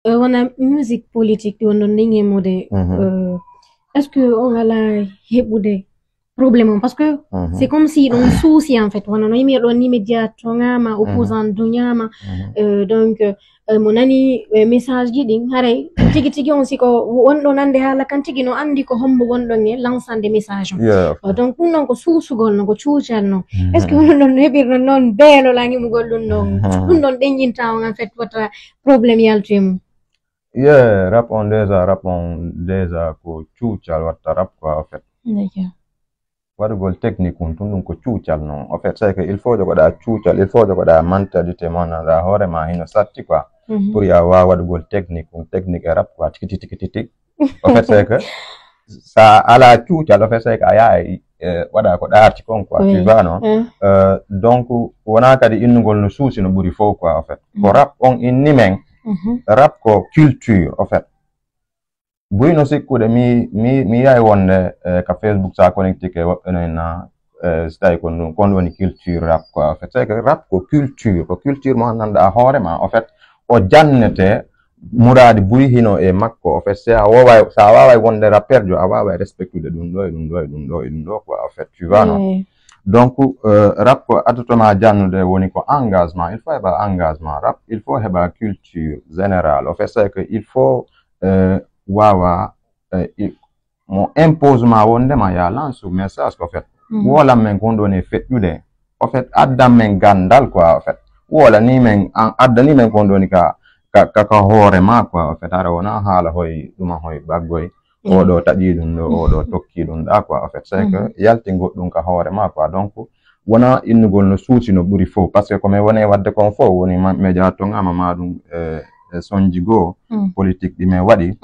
On a musique politique on non ninge mode est-ce que on a la hebude problème parce que c'est comme si on souci en fait on a immédiat ngama opposant dunyama donc mon ani message ji ding haray tigi on siko won do nande hala kan tigi no andi ko hombo won do nge lancement des messages donc non ko suusugol no ko cuucal no est-ce que on non hebir non belo la ngi mu gollun non dum don denjinta en fait votre problème yaltrim rap on déjà ko cuucal watta rap quoi en fait waɗugol technique ɗum ko cuucal non en fait c'est que il faut jogoɗa cuucal il faut jogoɗa mentalité mon da hoorema hino satti quoi pour ya wawa waɗugol technique e rap quoi tiki en fait c'est que sa ala cuucal en fait c'est que a yaha waɗa ko ɗaarti kon quoi tu vois non donc wona kadi innugol no suusi no ɓuri fof quoi en fait ko rap on inni men rap ko culture en fait buyno sikkude mi yahi wonde ka Facebook sa connecté ke woɓɓenena so tawi kon woni culture rap quoi en fait c'est que rap ko culture mo annanɗa hoorema en fait o jannete muradi buri hino e makko en fait sa waway wonde rappeur jo a waway respectude ɗum ɗo quoi en fait tu vois non donc rap ko adotoma jannude woni ko engagement il faut heɓa engagement rap il faut heɓa culture générale en fait c'est que il faut wawa mo imposement wondema ya lance message ko fait wola men gondone feddude en fait addam men gandal quoi en fait wola ni men addani men gondoni ka hoore ma quoi en fait ara wona haala hoy duma hoy baggoy oɗo taƴi ɗum ɗo oɗo tokki ɗum ɗa quoi en fait c'est que yalti goɗɗum ka hoore ma quoi donc wona innugol no suusi no ɓuri fof par ce que komi woni wadde kon fof woni média to ngama ma ɗum sonji goo politique ɗi min waɗi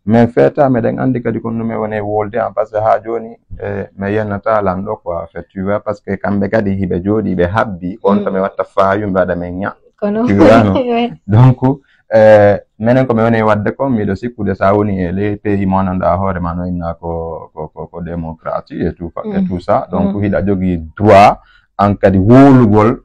min feeta meɗen andi kadi kon ɗume woni wolde en par ce que ha joni mi yennata lanɗo quoi en fait tu vois par ce que kamɓe kadi hiɓe jooɗi ɓe habbi on to mi watta fayumɓe waɗa men ña tu vois non donc minen komi woni wadde kon miɗo sikkude sa woni e ley pays mo annanɗa hoorema no inna ko démocratie et tout ça donc hiɗa jogui droit an kadi wolugol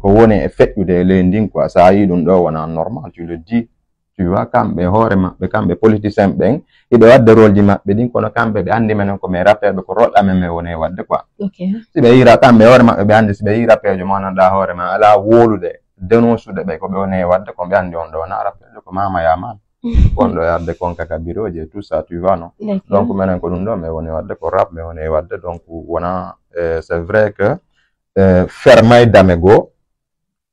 ko woni e feƴƴude e ley ndin quoi sa yi ɗum ɗo wona normal tu le dis tu vois kamɓe hoore maɓɓe kamɓe politicien ɓen hiɓe wadde rôle ji maɓɓe ɗin kono kamɓe ɓe andi menen komin rappeur ɓe ko rôle amen min woni wadde quoi si ɓe yira kamɓe hoore maɓɓe ɓe andi si ɓe yi rappeur jo mo annanɗa hoore ma ala wolude dénoncude ɓe koɓe woni wadde ko ɓe andi on ɗo wona rappeur jo ko mama yaman on ɗo yadde kon kaka biroji et tout ça tu vois non donc minen ko ɗum ɗo min woni wadde ko rap min woni wadde donc wona c'est vrai que fermay dame goo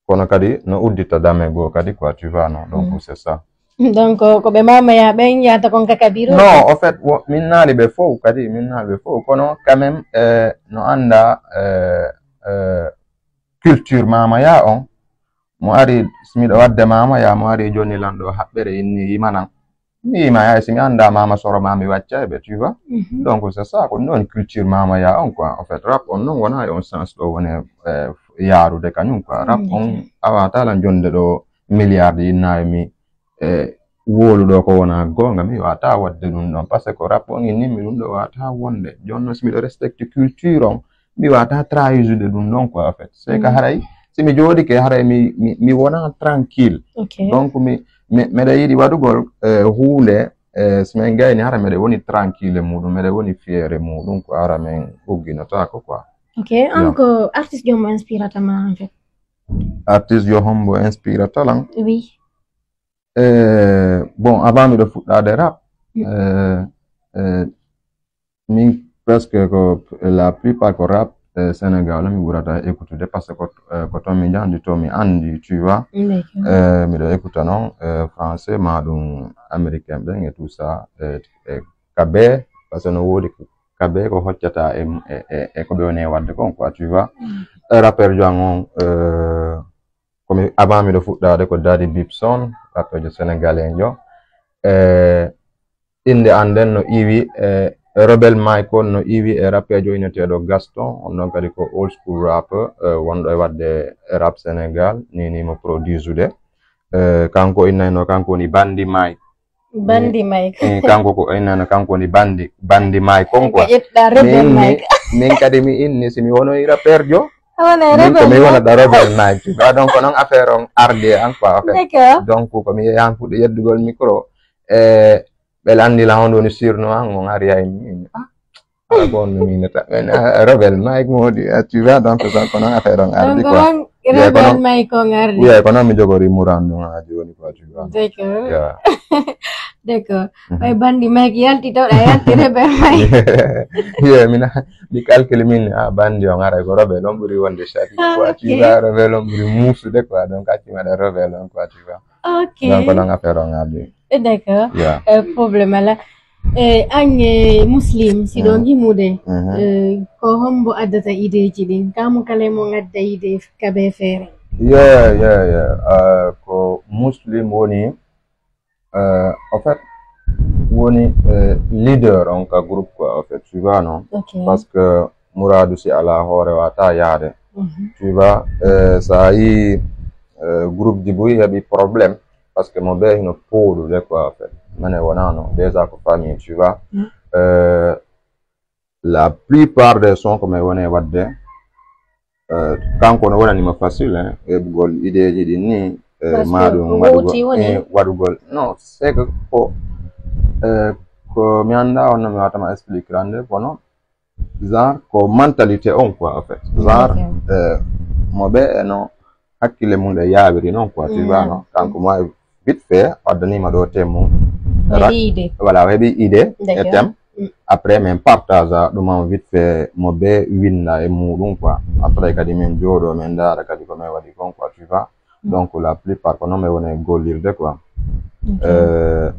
kono kadi no uddita dame goo kadi quoi tu vois non donc c'est ça donc ko ɓe mamaya ɓen yata kon kaka biro non en fait min naali ɓe fof kadi min naali ɓe fof kono quand même no anda culture mamaya on mo ari simiɗo wadde mamaya mo ari joni lanɗo haɓɓere inni yimanan mi yimaya simi anda mama soro ma mi waccayɓe tu vois donc c'est ça ko noon culture mamaya on quoi en fait rap on noon wona e on sens ɗo woni yaarude kañum quoi rap on awatalan jonde ɗo milliard yinnawi mi woluɗo ko wona gonga mi wata wadde ɗum ɗon par ce que rap on innimi ɗum ɗo wata wonde jonno simiɗo respecte culture on mi wata trahisude ɗum ɗon quoi en fait c'est que haray simi jooɗike haray mi wona tranquille donc meɗa yiɗi waɗugol hunde simin gayni hara meɗe woni tranquille muɗum meɗe woni fiére muɗum ko ara min ɓugginotako quoi ok encore artiste jombo inspirata ma en fait artiste jo hombo inspirata lan oui bon avant miɗo fuɗɗade rap min presque ko la plupart ko rap Sénégal mi ɓurata écoutude par ce que ko ton mi jandi to mi andi tu vois miɗo écouta noon français ma ɗum américain ɓen et tout ça kabe par ce que no woodi kabe ko hoccata e ko ɓe woni wadde kon quoi tu vois rappeur jo an on komi avant miɗo fuɗɗade ko Daddy Bibson rappeur jo sénégalais jo inde an nden no iwi Rebel Michael no iwi e rappeur jo inneteɗo Gaston on ɗon kadi ko old school rapper wonɗo e wadde rap Sénégal ni mo produisude kanko innayno kanko woni Bandi Mike kanko ko innayno kanko woni Bandi Mike on quoi min kadi mi inni simi wonoyi rappeur jo mi wona da rebel night tu vois donc non affaire on arde en quoi en fait donc ko mi yan fu de yeddugol micro be landi la hondo ni sirno on ari ay mi bon mi neta rebel night modi tu vois donc ça kono affaire on arde quoi rebel night ko ngardi oui kono mi jogori murando ha joni quoi tu vois d'accord d'accord ay bandi mak yalti to yalti rebel night mina mi calcule min bandi on ara ko rebel on buri wonde chaki quoi tu vois rebel on buri musu de quoi donc ati ma rebel on quoi tu vois donc on affaire on arde d'accord problème là ange muslim si ɗo gimude ko hombo addata ideji ɗin kamu kala mo gadda ide kabe feere ko muslim woni en fait woni leader on ka groupe quoi en fait tu vois non parce que Mouradou si ala hoore wata yaade tu vois ça yi groupe di boy yabi problème parce que mo be hino podu de quoi en fait mané wonano déjà ko famille tu vois la plupart des sons comme woné wadde kanko no wonani ma facile e bugol ideji di ni madu wadugol non c'est que ko mi anda on mi wata ma expliquer ande bono genre ko mentalité on quoi en fait genre mo be no hakkile mun de yaabiri non quoi tu vois non kanko mo vite fait ordonné ma do temu voilà hebi idée et thème après même partage dum vite fait mo be winna e mudum quoi après kadi men jodo men dara kadi ko me wadi kon quoi tu vois donc la plupart ko non me wona golirde quoi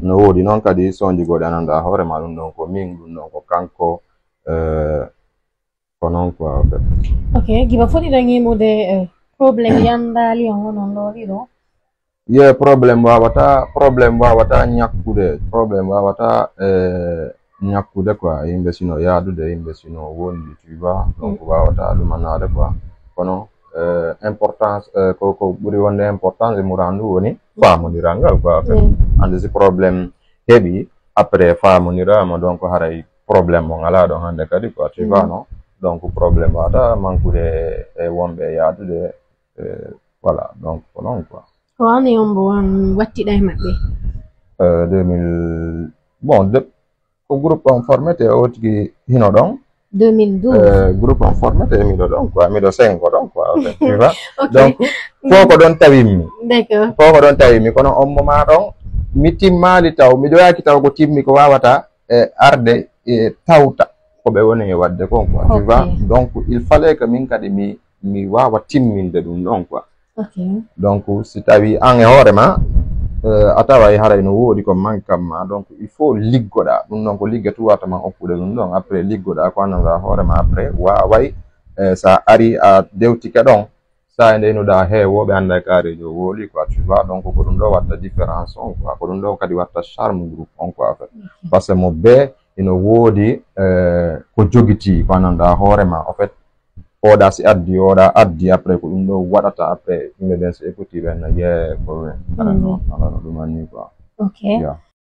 no wodi non kadi sonji godi ananda hore ma dum donc ko min dum donc ko kanko ko non quoi en fait ok giba foti dangi mode problem yandali on non lo rido problem wawata nyakkude problem wawata nyakkude quoi yimbe sino yaadude yimbe sino wondi tu vois donc wawata dumanade quoi kono importance ko buri wonde importance murandu woni famodirangal quoi en fait ande si problème hebi après famodirama donc haray problème mo ngala do hande kadi quoi tu vois non donc problème wata mankude e wombe yaadude voilà donc non quoi ko ani on bo watti day mabbe 2000 bon ko groupe on formé te otigi hino don 2012 groupe on formé te mi do don quoi mi do 5 don quoi en fait tu vois donc foko don tawimi d'accord foko don tawimi kono on moma don mi timmali taw mi do yaki taw ko timmi ko wawata arde tawta ko be woni wadde kon quoi tu vois donc il fallait que min kadi mi wawa timminde dum don quoi donc si tawi an e hoorema a tawa e haray no woodi ko manquamma donc il faut liggoɗa ɗum ɗon ko liggatu watama hokkude ɗum ɗon après liggoɗa ko annduɗa hoorema après waway sa ari a dewtike ɗon sa e ndeynuɗa heewoɓe anda karejo wooli quoi tu vois donc ko ɗum ɗo watta différence on quoi ko ɗum ɗo kadi watta charme groupe on quoi en fait par ce que mo be ino woodi ko jogiti ko annduɗa hoorema en fait oda si addi après ko ɗum ɗo waɗata après yimɓe ɓen so écouti ɓen ye ko wen ala no ɗumani quoi ok